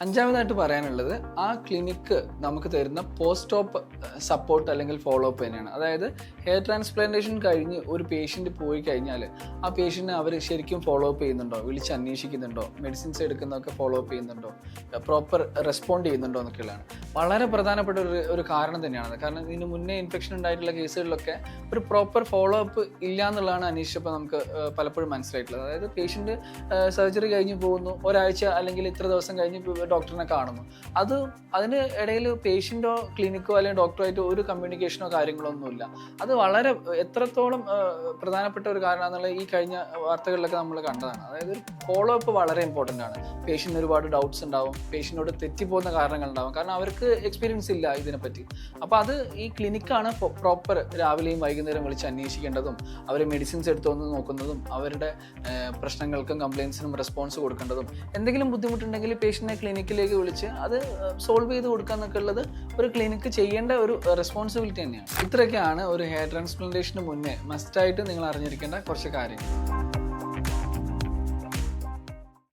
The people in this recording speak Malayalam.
അഞ്ചാമതായിട്ട് പറയാനുള്ളത് ആ ക്ലിനിക്ക് നമുക്ക് തരുന്ന പോസ്റ്റ് ഓപ്പ് സപ്പോർട്ട് അല്ലെങ്കിൽ ഫോളോ അപ്പ് തന്നെയാണ്. അതായത് ഹെയർ ട്രാൻസ്പ്ലാന്റേഷൻ കഴിഞ്ഞ് ഒരു പേഷ്യൻ്റ് പോയി കഴിഞ്ഞാൽ ആ പേഷ്യൻറ്റിനെ അവർ ശരിക്കും ഫോളോ അപ്പ് ചെയ്യുന്നുണ്ടോ, വിളിച്ച് അന്വേഷിക്കുന്നുണ്ടോ, മെഡിസിൻസ് എടുക്കുന്നതൊക്കെ ഫോളോ അപ്പ് ചെയ്യുന്നുണ്ടോ, പ്രോപ്പർ റെസ്പോണ്ട് ചെയ്യുന്നുണ്ടോ എന്നൊക്കെയുള്ളതാണ് വളരെ പ്രധാനപ്പെട്ട ഒരു കാരണം തന്നെയാണ്. കാരണം ഇതിന് മുന്നേ ഇൻഫെക്ഷൻ ഉണ്ടായിട്ടുള്ള കേസുകളിലൊക്കെ ഒരു പ്രോപ്പർ ഫോളോ അപ്പ് ഇല്ല എന്നുള്ളതാണ് അന്വേഷിച്ചപ്പോൾ നമുക്ക് പലപ്പോഴും മനസ്സിലായിട്ടുള്ളത്. അതായത് പേഷ്യൻ്റ് സർജറി കഴിഞ്ഞ് പോകുന്നു, ഒരാഴ്ച അല്ലെങ്കിൽ ഇത്ര ദിവസം കഴിഞ്ഞ് ഡോക്ടറിനെ കാണുന്നു, അതിന് ഇടയിൽ പേഷ്യൻ്റോ ക്ലിനിക്കോ അല്ലെങ്കിൽ ഡോക്ടറുമായിട്ട് ഒരു കമ്മ്യൂണിക്കേഷനോ കാര്യങ്ങളോ ഒന്നുമില്ല. അത് വളരെ എത്രത്തോളം പ്രധാനപ്പെട്ട ഒരു കാരണമെന്നുള്ള ഈ കഴിഞ്ഞ വാർത്തകളിലൊക്കെ നമ്മൾ കണ്ടതാണ്. അതായത് ഫോളോ അപ്പ് വളരെ ഇമ്പോർട്ടൻ്റ് ആണ്. പേഷ്യൻ്റിന് ഒരുപാട് ഡൗട്ട്സ് ഉണ്ടാവും, പേഷ്യൻ്റിനോട് തെറ്റിപ്പോകുന്ന കാരണങ്ങളുണ്ടാവും, കാരണം അവർക്ക് എക്സ്പീരിയൻസ് ഇല്ല ഇതിനെപ്പറ്റി. അപ്പോൾ അത് ഈ ക്ലിനിക്കാണ് പ്രോപ്പർ രാവിലെയും വൈകുന്നേരം വിളിച്ച് അന്വേഷിക്കേണ്ടതും അവർ മെഡിസിൻസ് എടുത്തുവന്ന് നോക്കുന്നതും അവരുടെ പ്രശ്നങ്ങൾക്കും കംപ്ലയിൻസിനും റെസ്പോൺസ് കൊടുക്കേണ്ടതും. എന്തെങ്കിലും ബുദ്ധിമുട്ടുണ്ടെങ്കിൽ പേഷ്യൻറ്റിനെ ക്ലിനിക്കിലേക്ക് വിളിച്ച് അത് സോൾവ് ചെയ്ത് കൊടുക്കുക എന്നൊക്കെ ഉള്ളത് ഒരു ക്ലിനിക്ക് ചെയ്യേണ്ട ഒരു റെസ്പോൺസിബിലിറ്റി തന്നെയാണ്. ഇത്രയൊക്കെയാണ് ഒരു ഹെയർ ട്രാൻസ്പ്ലാന്റേഷന് മുന്നേ മസ്റ്റായിട്ട് നിങ്ങൾ അറിഞ്ഞിരിക്കേണ്ട കുറച്ച് കാര്യങ്ങൾ.